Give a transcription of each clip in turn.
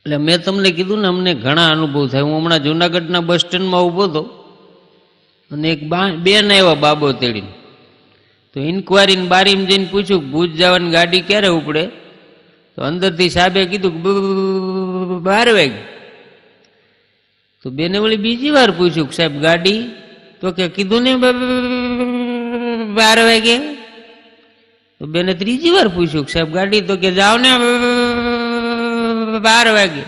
એટલે મેં તમને કીધું ને અમને ઘણા અનુભવ થાય. હું હમણાં જુનાગઢના બસ સ્ટેન્ડમાં ઊભો હતો અને એક બેન આવ્યા બાબો તેડીને. તો ઇન્કવાયરીને બારીમાં જઈને પૂછ્યું ભુજ જવાની ગાડી ક્યારે ઉપડે? તો અંદરથી સાહેબે કીધું 12 વાગે. તો બેને વળી બીજી વાર પૂછ્યું સાહેબ ગાડી? તો કે કીધું ને 12 વાગે. તો બેને ત્રીજી વાર પૂછ્યું સાહેબ ગાડી? તો કે જાઓ ને 12 વાગે.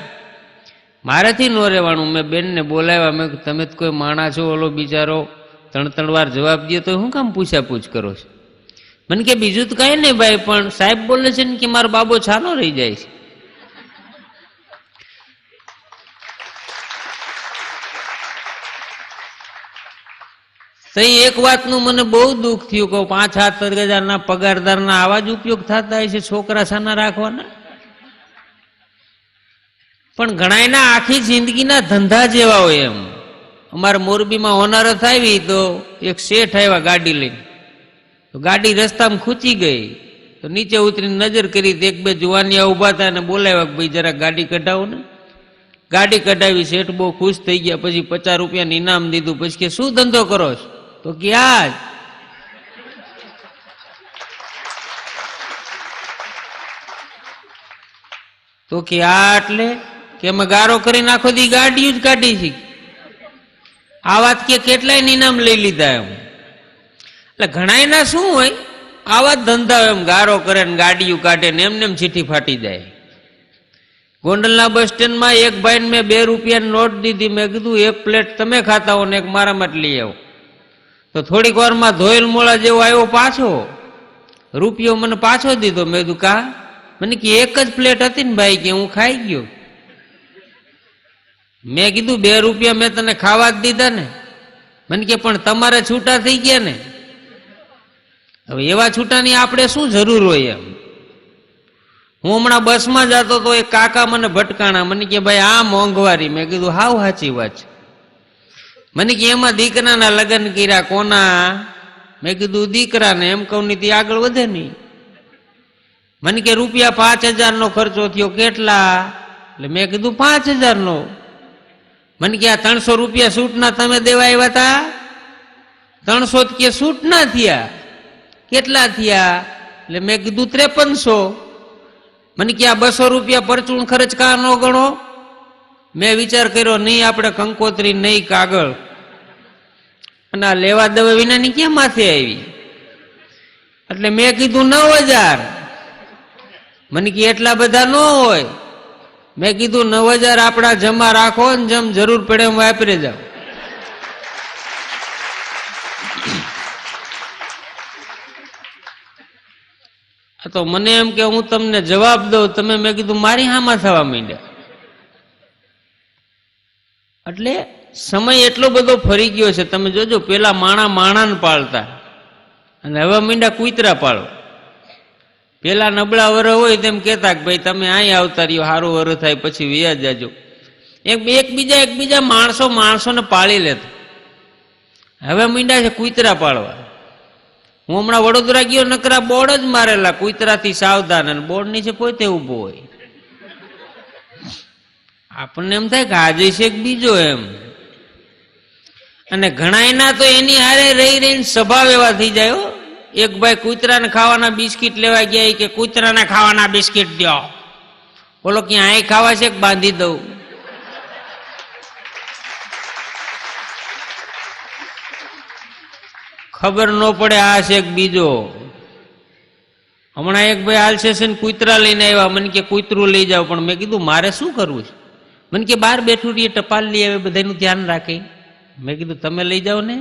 મારાથી નો રહેવાનું. મેં બેનને બોલાવ્યા. મેં તમે કોઈ માણા છો? ઓલો બિચારો 3 વાર જવાબ દે તો હું કામ પૂછાપૂછ કરો છો? મને કે બીજું તો કઈ નહીં ભાઈ, પણ સાહેબ બોલે છે ને કે મારો બાબો છાનો રહી જાય છે. તો એક વાતનું મને બહુ દુઃખ થયું કે 5-7 હજારના પગારદારના આવા જ ઉપયોગ થતા હોય છે છોકરા સાના રાખવાના. પણ ઘણાયના આખી જિંદગીના ધંધા જેવા હોય એમ. અમારે મોરબીમાં હોનારત આવી તો એક શેઠ આવ્યા ગાડી લઈને. તો ગાડી રસ્તામાં ખૂચી ગઈ. તો નીચે ઉતરીને નજર કરી તો 1-2 જુવાનિયા ઉભા હતા અને બોલાવ્યા ભાઈ જરા ગાડી કઢાવો ને. ગાડી કઢાવી. શેઠ બહુ ખુશ થઈ ગયા. પછી 50 રૂપિયાનું ઇનામ દીધું. પછી કે શું ધંધો કરો છો? તો કે આ જ. તો કે આ એટલે કે અમે ગારો કરીને આખો દી ગાડીઓ જ કાઢી છે. આ વાત કે કેટલાય ઇનામ લઈ લીધા એમ. એટલે ઘણાયના શું હોય આવા ધંધા એમ ગારો કરે ને ગાડીઓ કાઢે ને એમને એમ ચીઠી ફાટી જાય. ગોંડલના બસ સ્ટેન્ડમાં એક ભાઈને મેં 2 રૂપિયાની નોટ દીધી. મેં કીધું 1 પ્લેટ તમે ખાતા હો ને 1 મારા માટે લઈ આવો. તો થોડીક વારમાં ધોયેલ મોળા જેવો આવ્યો પાછો. રૂપિયો મને પાછો દીધો. મેં કીધું કા? મને કે 1 જ પ્લેટ હતી ને ભાઈ કે હું ખાઈ ગયો. મેં કીધું 2 રૂપિયા મેં તને ખાવા જ દીધા ને. મને કે પણ તમારે છૂટા થઈ ગયા ને. હવે એવા છૂટાની આપણે શું જરૂર હોય એમ. હું હમણાં બસમાં જતો તો એક કાકા મને ભટકાણા. મને કે ભાઈ આ મોંઘવારી. મેં કીધું હાવ સાચી વાત છે. મને કે એમાં દીકરાના લગ્ન કર્યા કોના? મેં કીધું દીકરાને. એમ કહું ની આગળ વધે નહીં. મને કે રૂપિયા 5000નો ખર્ચો થયો. કેટલા? એટલે મેં કીધું 5000નો. મને કે આ 300 રૂપિયા સૂટના તમે દેવા આવ્યા હતા? 300 કે સૂટના થયા. કેટલા થયા? એટલે મેં કીધું 5300. મને કે આ 200 રૂપિયા પરચૂણ ખર્ચ કા ન ગણો? મેં વિચાર કર્યો નહીં આપણે કંકોત્રી નહીં કાગળ. અને આ લેવા દેવા વિનાની ક્યાં માથે આવી? એટલે મેં કીધું 9000. મને કે એટલા બધા ન હોય. મેં કીધું 9000 આપણા જમા રાખો ને જેમ જરૂર પડે એમ વાપરી જાઓ. તો મને એમ કે હું તમને જવાબ દઉં તમે. મેં કીધું મારી હામાં થવા માંડ્યા. એટલે સમય એટલો બધો ફરી ગયો છે. તમે જોજો પેલા માણાને પાળતા અને હવે મીંડા કૂતરા પાળો. પેલા નબળા વર હોય તેમ કેતા કે ભાઈ તમે અહીં આવતા રહ્યો સારું વર થાય પછી વ્યાજ જાજો. એકબીજા માણસોને પાળી લેતો. હવે મીંડા છે કૂતરા પાળવા. હું હમણાં વડોદરા ગયો નકરા બોર્ડ જ મારેલા કૂતરાથી સાવધાન. અને બોર્ડ નીચે પોતે ઉભો હોય. આપણને એમ થાય કે આજે છે બીજો એમ. અને ઘણાયના તો એની હારે રહી રહીને સ્વભાવ એવા થઈ જાય. એક ભાઈ કૂતરાને ખાવાના બિસ્કિટ લેવા ગયા કે કૂતરાને ખાવાના બિસ્કિટ દો. બોલો ક્યાં અહીં ખાવા છે કે બાંધી દઉં? ખબર ન પડે આ છે બીજો. હમણાં એક ભાઈ આલસેશન કૂતરા લઈને આવ્યા. મને કે કૂતરું લઈ જાવ. પણ મેં કીધું મારે શું કરવું છે? મને કે બહાર બેઠું રહીએ ટપાલ લઈ આવે બધાનું ધ્યાન રાખે. મેં કીધું તમે લઈ જાઓ ને.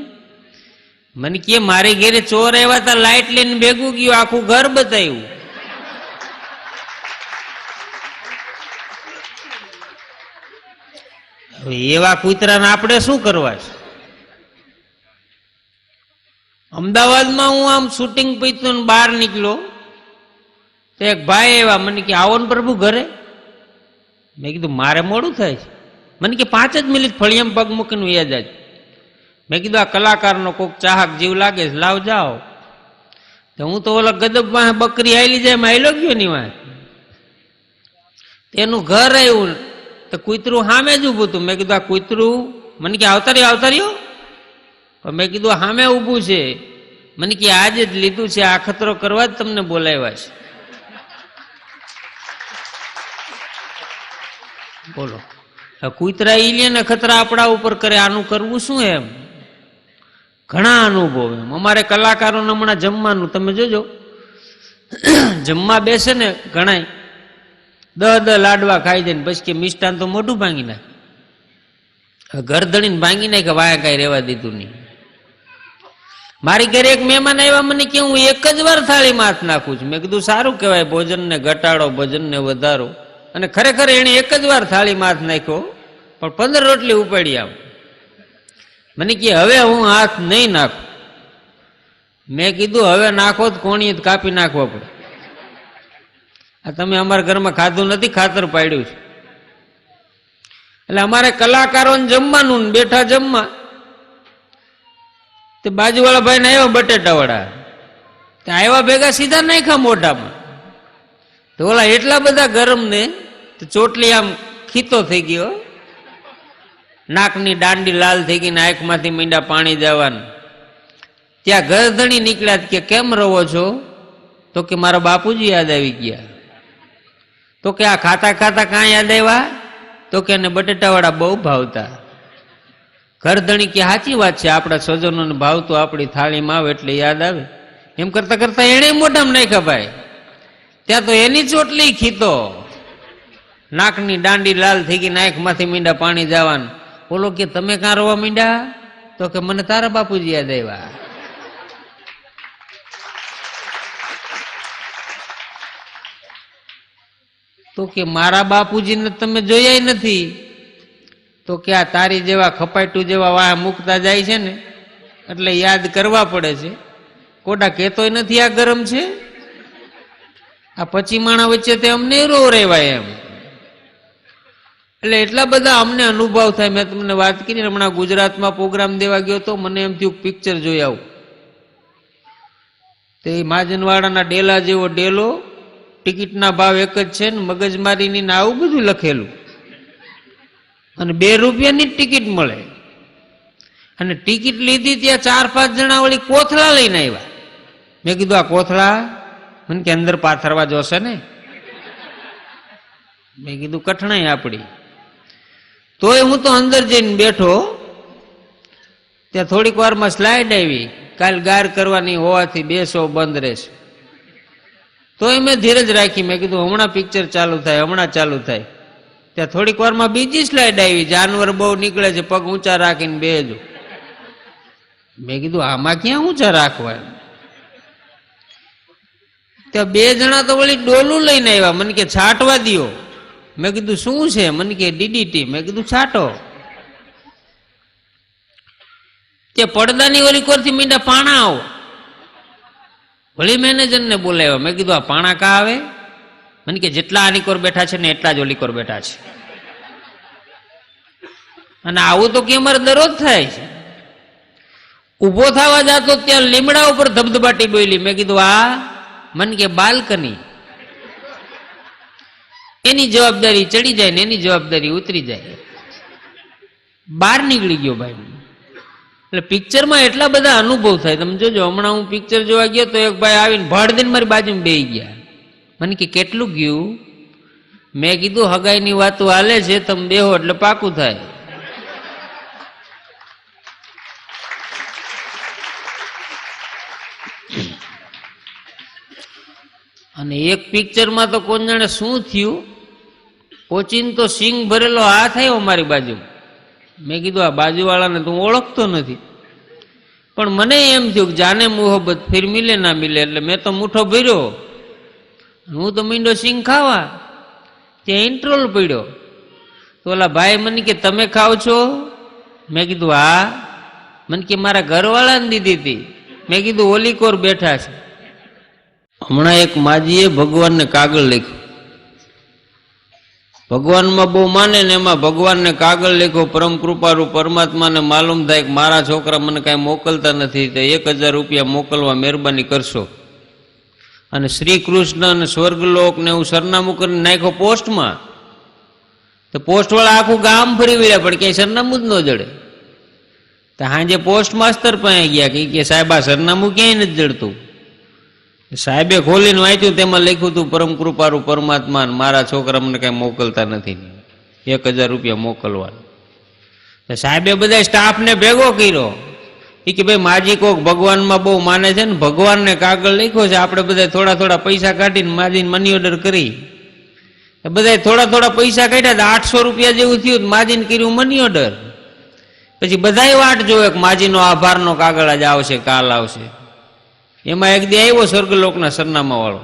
મને કે મારે ઘેરે ચોર આવ્યા હતા લાઈટ લઈને ભેગું ગયું આખું ઘર બતાવ્યું. એવા કૂતરાને આપણે શું કરવા છે? અમદાવાદમાં હું આમ શૂટિંગ પૈતું બહાર નીકળ્યો તો એક ભાઈ એવા મને કે આવો ને પ્રભુ ઘરે. મેં કીધું મારે મોડું થાય છે. મને કે 5 જ મિનિટ ફળિયામાં પગ મૂકીને વ્યા જાજો. મેં કીધું આ કલાકારનો કોઈક ચાહક જીવ લાગે છે લાવ જાઓ. તો હું તો ઓલા ગદબ પાસે બકરી હાલી જાય એમ હાલ્યો ગયો ની વાત. એનું ઘર આવ્યું તો કૂતરું સામે જ ઊભું હતું. મેં કીધું આ કૂતરું, મને કે આવતાર્યો. મેં કીધું સામે ઊભું છે. મને કે આજે જ લીધું છે, આ ખતરો કરવા જ તમને બોલાવ્યા છે. બોલો, કૂતરા ઈ લે ને ખતરા આપણા ઉપર કરે, આનું કરવું શું? એમ ઘણા અનુભવ એમ. અમારે કલાકારોને હમણાં જમવાનું તમે જોજો, જમવા બેસે ને ઘણા 10 લાડવા ખાઈ જાય ને પછી કે મિષ્ટાન તો મોઢું ભાંગી નાખે. ગરદણીને ભાંગી નાખે, વાયા કઈ રહેવા દીધું નહીં. મારી ઘરે એક મહેમાન આવ્યા, મને કે હું એક જ વાર થાળીમાં હાથ નાખું છું. મેં કીધું સારું કહેવાય, ભોજનને ઘટાડો, ભોજનને વધારો. અને ખરેખર એને એક જ વાર થાળીમાં હાથ નાખ્યો, પણ 15 રોટલી ઉપાડી આમ. મને કે હવે હું હાથ નહીં નાખું. મેં કીધું હવે નાખો તો કોણી કાપી નાખવા પડે. આ તમે અમારા ઘરમાં ખાધું નથી, ખાતર પાડ્યું છે. એટલે અમારે કલાકારોને જમવાનું બેઠા જમવા, તે બાજુવાળા ભાઈ ને આવ્યા બટેટા વડા, આવ્યા ભેગા સીધા નાખ્યા મોઢામાં. તો ઓલા એટલા બધા ગરમ ને ચોટલી આમ ખીતો થઈ ગયો, નાકની દાંડી લાલ થઈ ગઈ ને આંખમાંથી મીંડા પાણી જવાનું. ત્યાં ગરધણી નીકળ્યા કે કેમ રહો છો? તો કે મારા બાપુજી યાદ આવી ગયા. તો કે આ ખાતા ખાતા કાં યાદ આવ્યા? તો કે એને બટેટાવાળા બહુ ભાવતા. ગરધણી કે સાચી વાત છે, આપણા સ્વજનોને ભાવતું આપણી થાળીમાં આવે એટલે યાદ આવે. એમ કરતા કરતા એને મોઢામાં નાખ્યા ભાઈ. ત્યાં તો એની ચોટલી ખીતો, નાકની દાંડી લાલ થઈ ગઈ, નાકમાંથી મીંડા પાણી જવાનું. બોલો કે તમે કાં રોવા મીંડા? તો કે મને તારા બાપુજી યાદ આવ્યા. તો કે મારા બાપુજીને તમે જોયા નથી. તો કે આ તારી જેવા ખપાટું જેવા વાહ મૂકતા જાય છે ને એટલે યાદ કરવા પડે છે. કોડા કહેતોય નથી આ ગરમ છે. આ પછી માણા વચ્ચે તે અમને રો રેવાય એમ. એટલે એટલા બધા અમને અનુભવ થાય. મેં તમને વાત કરી હમણાં ગુજરાતમાં પ્રોગ્રામ દેવા ગયો તો મને એમ થયું પિક્ચર જોઈ આવું. તે માજનવાડાના ડેલા જેવો ડેલો, ટિકિટના ભાવ એક જ છે ને મગજમારીની આવું બધું લખેલું. અને 2 રૂપિયાની જ ટિકિટ મળે. અને ટિકિટ લીધી ત્યાં 4-5 જણા વળી કોથળા લઈને આવ્યા. મેં કીધું આ કોથળા? મને કે અંદર પાથરવા જોશે ને. મેં કીધું કઠણાઈ આપડી. તોય હું તો અંદર જઈને બેઠો. ત્યાં થોડીક વારમાં સ્લાઇડ આવી, કાલ ગાર કરવાની હોવાથી 2 શો બંધ રહેશે. તોય મેં ધીરજ રાખી. મેં કીધું હમણાં પિક્ચર ચાલુ થાય, હમણાં ચાલુ થાય. ત્યાં થોડીક વારમાં બીજી સ્લાઇડ આવી, જાનવર બહુ નીકળે છે, પગ ઊંચા રાખીને બેજો. મેં કીધું આમાં ક્યાં ઊંચા રાખવા? ત્યાં 2 જણા તો વળી ડોલું લઈને આવ્યા. મને કે છાંટવા દો. મેં કીધું શું છે? મને કે DDT. મેં કીધું છાંટો. તે પડદાની ઓલી કોરથી મીંડા પાણા આવો. વળી મેનેજરને બોલાવ્યો. મેં કીધું આ પાણા કા આવે? મને કે જેટલા આની કોર બેઠા છે ને એટલા જ ઓલી કોર બેઠા છે. અને આવું તો કે અમારે દરરોજ થાય છે. ઉભો થવા જતો ત્યાં લીમડા ઉપર ધબધબાટી બોલી. મેં કીધું આ? મને કે બાલ્કની. એની જવાબદારી ચડી જાય ને એની જવાબદારી ઉતરી જાય. બહાર નીકળી ગયો ભાઈ. એટલે પિક્ચરમાં એટલા બધા અનુભવ થાય. તમે જોજો, હમણાં હું પિક્ચર જોવા ગયો તો એક ભાઈ આવીને ભાડ દઈને મારી બાજુમાં બેસી ગયા. મને કે કેટલું ગયું? મેં કીધું હગાઈની વાતો હાલે છે, તમે બેહો એટલે પાકું થાય. અને એક પિક્ચરમાં તો કોણ જાણે શું થયું, પોચીને તો સિંગ ભરેલો હાથ આવ્યો મારી બાજુ. મેં કીધું આ બાજુવાળાને તું ઓળખતો નથી. પણ મને એમ થયું કે જાને મોહબ્બત ફિર મિલે ના મિલે. એટલે મેં તો મુઠ્ઠો ભર્યો. હું તો મીંડો સિંગ ખાવા. ત્યાં ઇન્ટ્રોલ પડ્યો. તો ઓલા ભાઈ મને કે તમે ખાવ છો? મેં કીધું હા. મને કે મારા ઘરવાળાને દીધી હતી. મેં કીધું ઓલી કોર બેઠા છે. હમણાં એક માજીએ ભગવાનને કાગળ લખ્યું. ભગવાનમાં બહુ માને ને એમાં ભગવાનને કાગળ લખ્યો. પરમ કૃપારૂ પરમાત્માને માલુમ થાય કે મારા છોકરા મને કાંઈ મોકલતા નથી, તો 1000 રૂપિયા મોકલવા મહેરબાની કરશો. અને શ્રી કૃષ્ણ અને સ્વર્ગલોક ને એવું સરનામું કરીને નાખ્યો પોસ્ટમાં. તો પોસ્ટ વાળા આખું ગામ ફરી વળ્યા પણ ક્યાંય સરનામું જ ન જડે. તો હાજે પોસ્ટ માસ્તર પાસે ગયા કે સાહેબ આ સરનામું ક્યાંય નથી જડતું. સાહેબે ખોલીને વાંચ્યું, તેમાં લખ્યું હતું પરમ કૃપારૂ પરમાત્મા મારા છોકરા મને કઈ મોકલતા નથી, 1000 રૂપિયા મોકલવાના. સાહેબે બધા સ્ટાફને ભેગો કર્યો કે ભાઈ માજી કોક ભગવાનમાં બહુ માને છે ને ભગવાનને કાગળ લખ્યો છે, આપણે બધા થોડા થોડા પૈસા કાઢીને માજીને મની ઓર્ડર કરી. બધા થોડા થોડા પૈસા કાઢ્યા, 800 રૂપિયા જેવું થયું. માજીને કર્યું મની ઓર્ડર. પછી બધા વાટ જોવે કે માજીનો આભારનો કાગળ આજ આવશે કાલ આવશે. એમાં એક દી આવ્યો સ્વર્ગલોકના સરનામા વાળો.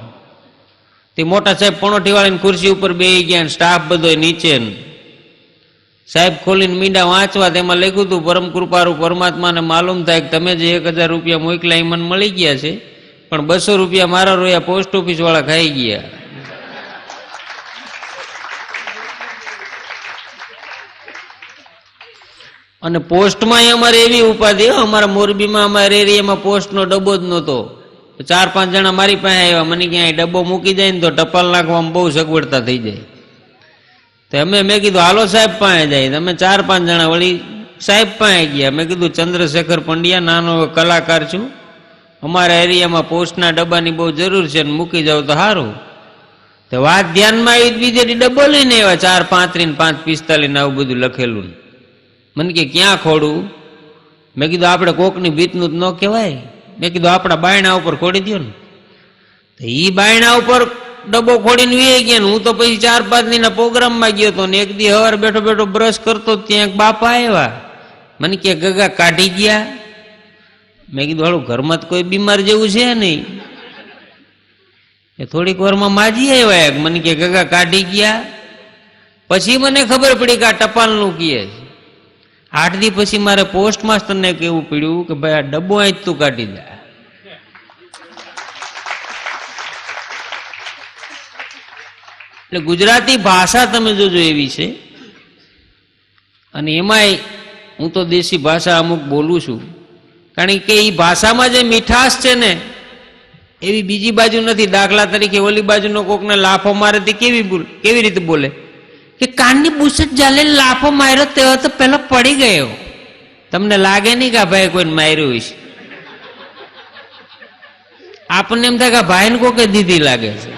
તે મોટા સાહેબ પણોઠી વાળાની ખુરશી ઉપર બેસી ગયા, સ્ટાફ બધો નીચે. સાહેબ ખોલીને મીંડા વાંચવા, તેમાં લખ્યું હતું પરમ કૃપારૂ પરમાત્માને માલુમ થાય કે તમે જે 1000 રૂપિયા મોકલ્યા એ મને મળી ગયા છે, પણ 200 રૂપિયા મારા રોયા પોસ્ટ ઓફિસ વાળા ખાઈ ગયા. અને પોસ્ટમાં અમારે એવી ઉપાધિ, અમારા મોરબીમાં અમારા એરિયામાં પોસ્ટનો ડબ્બો જ નહોતો. 4-5 જણા મારી પાસે આવ્યા, મને ક્યાંય ડબ્બો મૂકી જાય ને તો ટપાલ નાખવામાં બહુ સગવડતા થઈ જાય. તો મેં કીધું હાલો સાહેબ પાસે જાય. તમે 4-5 જણા વળી સાહેબ પાસે ગયા. મેં કીધું ચંદ્રશેખર પંડ્યા, નાનો કલાકાર છું, અમારા એરિયામાં પોસ્ટના ડબ્બાની બહુ જરૂર છે, મૂકી જાવ તો સારું. તો વાત ધ્યાનમાં આવી, બીજે ડબ્બો લઈને આવ્યા, 4-35 545 આવું બધું લખેલું. મને કે ક્યાં ખોડું? મેં કીધું આપણે કોકની ભીતનું જ ન કહેવાય. મેં કીધું આપણા બાયણા ઉપર ખોડી દો ને. તો એ બાયણા ઉપર ડબ્બો ખોડીને વી ગયા. હું તો પછી 4-5 દિનના પ્રોગ્રામમાં ગયો હતો ને એક દી હવાર બેઠો બેઠો બ્રશ કરતો ત્યાં એક બાપા આવ્યા. મને કે ગગા કાઢી ગયા. મેં કીધું હાલું ઘરમાં તો કોઈ બીમાર જેવું છે નહીં. એ થોડીક વારમાં માજી આવ્યા. મને કે ગગા કાઢી ગયા. પછી મને ખબર પડી કે આ ટપાલનું કહે છે. 8 દી પછી મારે પોસ્ટ માસ્ટરને કહેવું પડ્યું કે ભાઈ આ ડબ્બો અહીં તું કાઢી દે. એટલે ગુજરાતી ભાષા તમે જોજો એવી છે. અને એમાંય હું તો દેશી ભાષા અમુક બોલું છું, કારણ કે એ ભાષામાં જે મીઠાશ છે ને એવી બીજી બાજુ નથી. દાખલા તરીકે ઓલી બાજુનો કોકને લાફો મારે તે કેવી રીતે બોલે કે કાનની બુસટ જાલે લાફો માર્યો તેવો તો પેલો પડી ગયો. તમને લાગે નહીં કે ભાઈ કોઈને માર્યું છે? આપણને એમ થાય કે ભાઈને કોકે દીધી લાગે છે.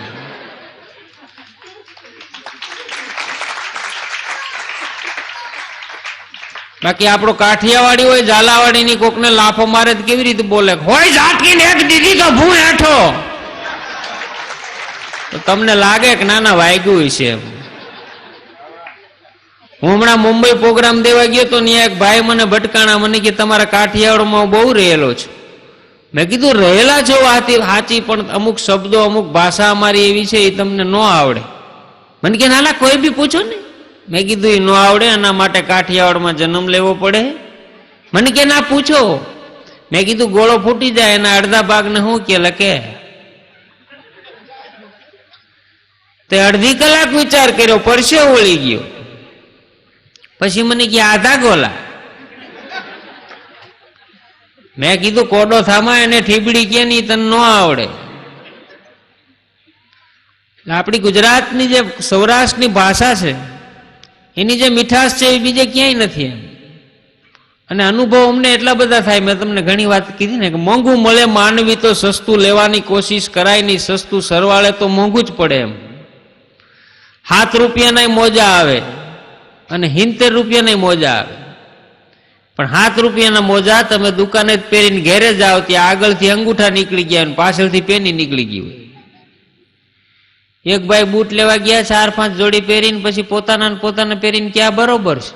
બાકી આપણો કાઠિયાવાડી હોય, ઝાલાવાડી ની કોકને લાફો મારે કેવી રીતે બોલે? હોય ઝાટકીને એક દીધી તો ભૂ હેઠો. તો તમને લાગે કે નાના વાગ્યું છે એમ. હું હમણાં મુંબઈ પ્રોગ્રામ દેવા ગયો તો ત્યાં એક ભાઈ મને ભટકાણા. મને કે તમારા કાઠિયાવાડમાં બહુ રહેલો છું. મેં કીધું રહેલા છો સાચી, પણ અમુક શબ્દો અમુક ભાષા અમારી એવી છે એ તમને ન આવડે. મને કે નાના કોઈ બી પૂછો ને. મેં કીધું એ ન આવડે, એના માટે કાઠિયાવાડમાં જન્મ લેવો પડે. મને કે ના પૂછો. મેં કીધું ગોળો ફૂટી જાય એના અડધા ભાગને શું કે લખે? તે અડધી કલાક વિચાર કર્યો, પરસે વળી ગયો. પછી મને કે આધા ગોલા. મેં કીધું કોડો થામા એને ઠીબડી કે નહીં, તને ન આવડે. આપણી ગુજરાતની જે સૌરાષ્ટ્રની ભાષા છે એની જે મીઠાશ છે એ બીજે ક્યાંય નથી એમ. અને અનુભવ અમને એટલા બધા થાય. મેં તમને ઘણી વાત કીધી ને કે મોંઘું મળે માનવી તો સસ્તું લેવાની કોશિશ કરાય નહીં, સસ્તું સરવાળે તો મોંઘું જ પડે એમ. 7 રૂપિયાના મોજા આવે અને 70 રૂપિયાના મોજા આવે. પણ 7 રૂપિયાના મોજા તમે દુકાને પહેરીને ઘેરે જાઓ ત્યાં આગળથી અંગૂઠા નીકળી ગયા અને પાછળથી પેની નીકળી ગઈ હોય. એક ભાઈ બૂટ લેવા ગયા, 4-5 જોડી પહેરીને પછી પોતાના પહેરીને ક્યાં બરોબર છે?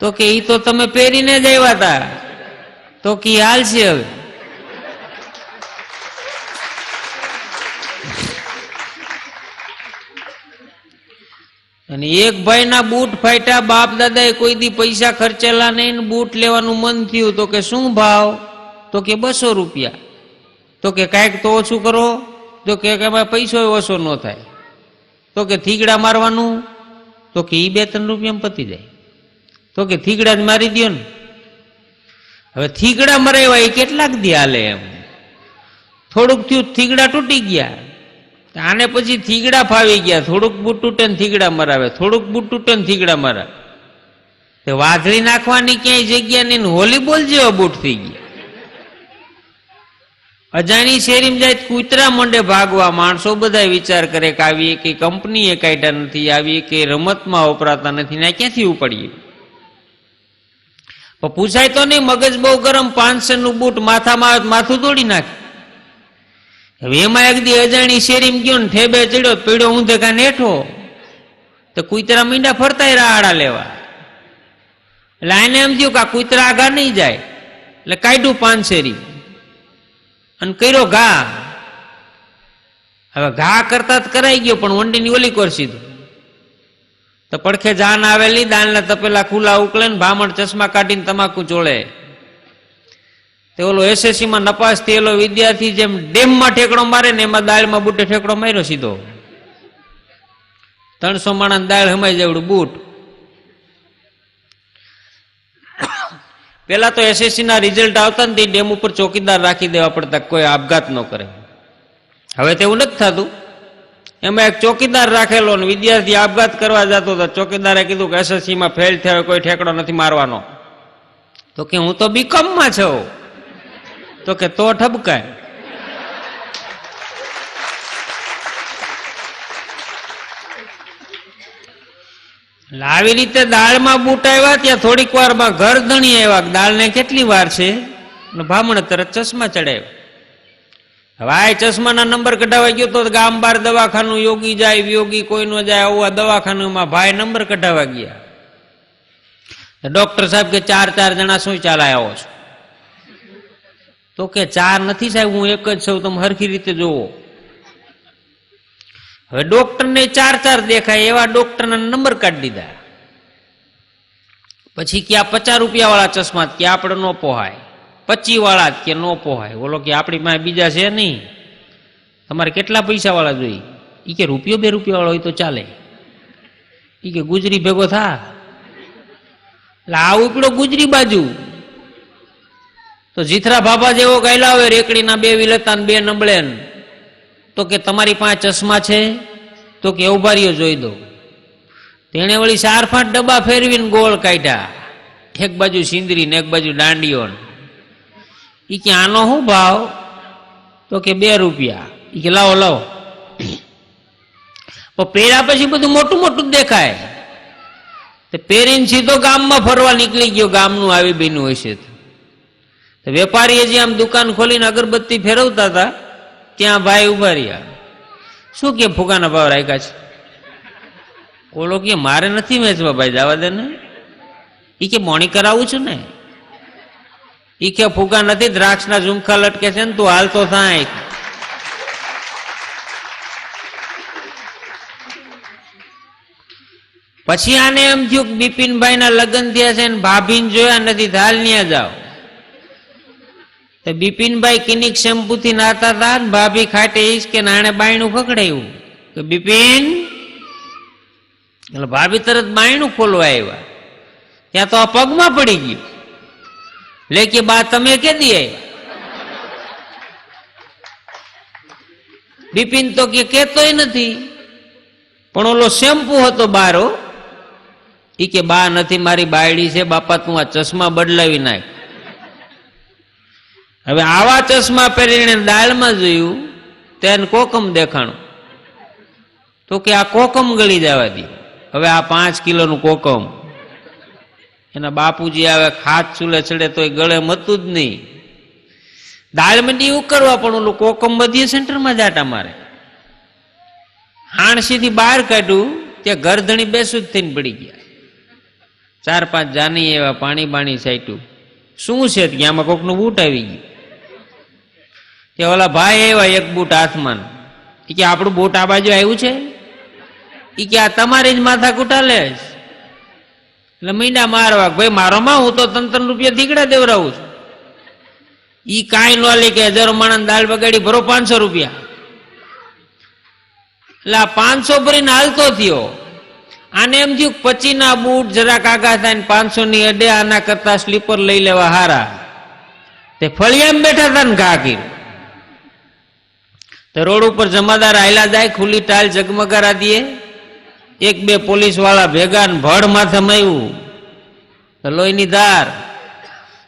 તો કે ઈ તો તમે પહેરીને જ આવ્યા હતા. તો કે હાલ છે હવે. અને એક ભાઈના બૂટ ફાટ્યા, બાપ દાદાએ કોઈ દી પૈસા ખર્ચેલા નહીં, બૂટ લેવાનું મન થયું. તો કે શું ભાવ? તો કે 200 રૂપિયા. તો કે કાંઈક તો ઓછું કરો. તો કે પૈસો ઓછો ન થાય. તો કે થીગડા મારવાનું. તો કે ઈ 2-3 રૂપિયામાં પતી જાય. તો કે થીગડા જ મારી દો ને. હવે થીગડા મરાવ્યા એ કેટલાક દી હાલે એમ. થોડુંક થયું થીગડા તૂટી ગયા. આને પછી થીગડા ફાવી ગયા, થોડુંક બૂટ તૂટે ને થીગડા મરાવે, થોડુંક બૂટ તૂટે ને થીગડા મરાવે. વાધળી નાખવાની ક્યાંય જગ્યા નહીં, વોલીબોલ જેવા બૂટ થઈ ગયા. અજાણી શેરીમાં જાય કૂતરા મંડે ભાગવા. માણસો બધા વિચાર કરે કે આવી કે કંપનીએ કાઢ્યા નથી, આવી કે રમતમાં વપરાતા નથી, ને ક્યાંથી ઉપાડીએ. પૂછાય તો નહીં, મગજ બહુ ગરમ, 500 નું બૂટ માથામાં આવે માથું તોડી નાખે. હવે એમાં એક દી અજાણી શેરીમાં ગયો ને ઠેબે ચડ્યો, પીડ્યો ઊંધે કાને હેઠો, તો કૂતરા મીંડા ફરતા રાહડા લેવા. એટલે આને એમ થયું કે આ કૂતરા આગા નહીં જાય, એટલે કાઢ્યું 5 શેરી અને કર્યો ઘા. હવે ઘા કરતા જ કરાઈ ગયો, પણ વંડીની ઓલી કરી સીધું. તો પડખે જાન આવેલી, દાળના તપેલા ખુલ્લા ઉકળે ને ભામણ ચશ્મા કાઢીને તમાકુ ચોળે. તે ઓલો SSC માં નપાસ થયેલો વિદ્યાર્થી જેમ ડેમમાં ઠેકડો મારે ને એમાં દાળમાં બૂટે ઠેકડો માર્યો સીધો. 300 માણસ દાળ હમાઈ જેવડું બૂટ. પેલા તો SSC ના રિઝલ્ટ આવતા ને તે ડેમ ઉપર ચોકીદાર રાખી દેવા પડતા, કોઈ આપઘાત ન કરે. હવે તેવું નથી થતું. એમાં એક ચોકીદાર રાખેલો ને વિદ્યાર્થી આપઘાત કરવા જતો હતો. ચોકીદારે કીધું કે SSC માં ફેલ થયો, કોઈ ઠેકડો નથી મારવાનો. તો કે હું તો BCom માં છું. તો કે તો ઠબકાય. આવી રીતે દાળમાં બૂટ આવ્યા, ત્યાં થોડીક વારમાં ઘર ધણી આવ્યા. દાળને કેટલી વાર છે, ભામણ તરત ચશ્મા ચડાવ્યા. હવે આ ચશ્માના નંબર કઢાવા ગયો તો ગામ બાર દવાખાનું, યોગી જાય વિયોગી કોઈ ન જાય, આવું દવાખાનું ભાઈ નંબર કઢાવા ગયા. ડોક્ટર સાહેબ કે 4 જણા શું ચાલાય આવો છો? તો કે 4 નથી સાહેબ, હું એક જ છું, તમે હરખી રીતે જોવો. હવે ડોક્ટર ને 4 દેખાય એવા ડોક્ટરના નંબર કાઢી દીધા. પછી કે આ 50 રૂપિયા વાળા ચશ્મા કે આપણે નો પોહાય, 25 વાળા કે નો પોહાય. બોલો કે આપણી પાસે બીજા છે નહીં, તમારે કેટલા પૈસા વાળા જોઈએ? ઈ કે ₹2 2 રૂપિયા વાળો હોય તો ચાલે. ઈ કે ગુજરી ભેગો થા. એટલે આ ઉપડો ગુજરી બાજુ તો જીથરા બાબા જેવો ગયેલા હોય, રેકડીના 2 વિલતા ને 2 નંબળે. તો કે તમારી પાસે ચશ્મા છે? તો કે ઉભારીઓ જોઈ દો. તેને વળી 4-5 ડબ્બા ફેરવીને ગોળ કાઢ્યા, એક બાજુ સિંદરી ને એક બાજુ દાંડીઓ. ઈ કે આનો શું ભાવ? તો કે 2 રૂપિયા. ઈ કે લાવો લાવો. પહેર્યા પછી બધું મોટું મોટું દેખાય. પહેરીને સીધો ગામમાં ફરવા નીકળી ગયો. ગામનું આવી બન્યું હોય છે. વેપારીએ જે આમ દુકાન ખોલીને અગરબત્તી ફેરવતા હતા, ત્યાં ભાઈ ઉભા રહ્યા. શું કે ફુગાના ભાવ રાખ્યા છે? ઓલો કે મારે નથી વેચવા ભાઈ, જવા દે ને. ઈ કે મોણી કરાવું છું ને. ઈ કે ફુગા નથી, દ્રાક્ષના ઝુમખા લટકે છે ને, તું હાલતો થાય. પછી આને એમ થયું કે બિપિનભાઈ ના લગ્ન થયા છે ને ભાભીને જોયા નથી, હાલ ન્યા જાઓ. તો બિપિનભાઈ કિનિક શેમ્પુ થી નાતા હતા ને ભાભી ખાટે ઈશ કે નાણે બાયણું ખકડાયું કે બિપિન. એટલે ભાભી તરત બાયણું ખોલવા આવ્યા. ત્યાં તો આ પગમાં પડી ગયું. લે કે બા તમે કેદી આવ્યા? બિપિન તો કે કેતોય નથી, પણ ઓલો શેમ્પુ હતો બારો. ઈ કે બા નથી, મારી બાયડી છે. બાપા તું આ ચશ્મા બદલાવી નાખ. હવે આવા ચશ્મા પહેરીને દાળમાં જોયું, તેને કોકમ દેખાણું. તો કે આ કોકમ ગળી જવા દે. હવે આ 5 કિલોનું કોકમ. એના બાપુજી આવે, હાથ ચૂલે ચડે તો એ ગળે મતું જ નહીં. દાળ મંડી ઉકરવા, પણ ઓલું કોકમ બધી સેન્ટરમાં જાટા મારે. હાણસીથી બહાર કાઢ્યું, ત્યાં ગરધણી બેસું જ થઈને પડી ગયા. 4-5 જાની એવા પાણી બાણી સાઈટ્યું. શું છે કે આમાં કોકનું બૂટ આવી ગયું. તે ઓલા ભાઈ એવા એક બૂટ હાથમાં. એ કે આપણું બૂટ આ બાજુ આવ્યું છે? એ કે આ તમારી જ માથા કુટાલે. એટલે મીંડા મારવા, ભાઈ મારો માં, હું તો 3 રૂપિયા થીગડા દેવરાવું છું. ઈ કાંઈ ન લે કે 1000 માણસ દાળ બગાડી, ભરો 500 રૂપિયા. એટલે આ 500 ભરીને હાલતો થયો. આને એમ થયું 25 ના બૂટ જરાક આગા થાય ને 500 ની અડે, આના કરતા સ્લીપર લઈ લેવા હારા. તે ફળિયામાં બેઠા હતા ને ઘા કર્યું. તો રોડ ઉપર જમાદાર આયલા જાય, ખુલ્લી ટાઇલ જગમગારા દે, એક બે પોલીસ વાળા ભેગા ને ભડ માથે માયું તો લોહીની ધાર.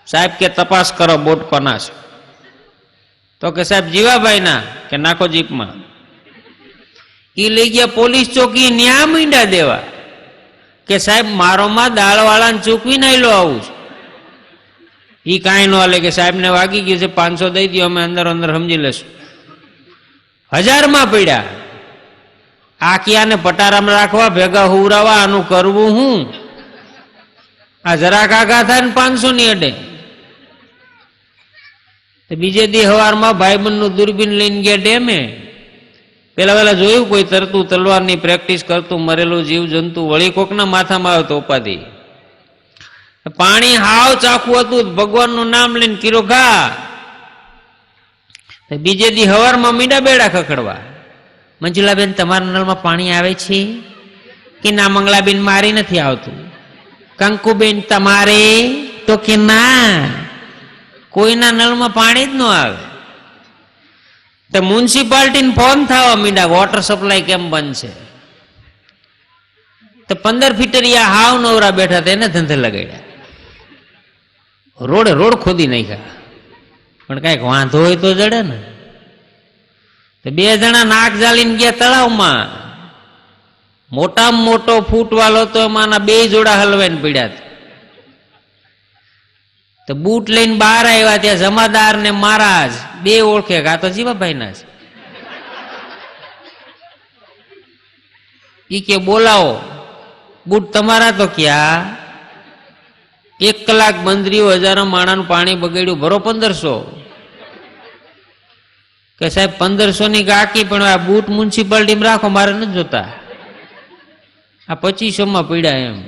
સાહેબ કે તપાસ કરો બોટ કોના છે? તો કે સાહેબ જીવાભાઈ ના. કે નાખો જીપમાં. ઈ લઈ ગયા પોલીસ ચોકી, ન્યા મીંડા દેવા કે સાહેબ મારોમાં દાળ વાળાને ચૂકવીને આયલો આવું છે. ઈ કાંઈ ન હાલે કે સાહેબ ને વાગી ગયું છે, 500 દઈ દો, અમે અંદર અંદર સમજી લેશું. 1000માં પડ્યા. આ કિયાને પટારામાં રાખવા, ભેગા હુવરાવા, આનું કરવું હું? આ જરાક આગા થાય ને 500 ની અડે. બીજે દી હવારમાં ભાઈબંધ નું દૂરબીન લઈને ગયા ડેમે. પેલા વેલા જોયું કોઈ તરતું તલવારની પ્રેક્ટિસ કરતું મરેલું જીવ જંતુ વળી કોકના માથામાં આવે તો ઉપાધિ. પાણી હાવ ચાખું હતું, ભગવાનનું નામ લઈને કીરો ઘા. બીજે દી હવારમાં મીંડા બેડા ખખડવા. મંજુલાબેન તમારા નળમાં પાણી આવે છે કે ના? મંગલાબેન મારી નથી આવતું. કંકુબેન તમારે? તો કે ના, કોઈના નળમાં પાણી જ ન આવે. તો મ્યુનિસિપાલિટીને ફોન થવા મીંડા, વોટર સપ્લાય કેમ બંધ છે? તો 15 ફીટરિયા હાવ નવરા બેઠા હતા, એને ધંધે લગાડ્યા. રોડે રોડ ખોદી નાખ્યા. પણ કઈક વાંધો હોય તો જડે ને. તો 2 જણા નાક જાલીને ગયા તળાવમાં. મોટામાં મોટો ફૂટવાલો તો એમાંના 2 જોડા હલવાઈને પડ્યા. તો બૂટ લઈને બહાર આવ્યા, ત્યાં જમાદાર ને મહારાજ 2 ઓળખે. આ તો જીવાભાઈ ના છે. ઈ કે બોલાવો. બૂટ તમારા? તો ક્યાં? 1 કલાક બંદરીઓ, હજારો માણાનું પાણી બગાડ્યું, ભરો 1500. કે સાહેબ 1500 ની ગાકી, પણ આ બૂટ મ્યુનિસિપાલિટીમાં રાખો, મારે નથી જોતા. આ 2500માં પડ્યા એમ.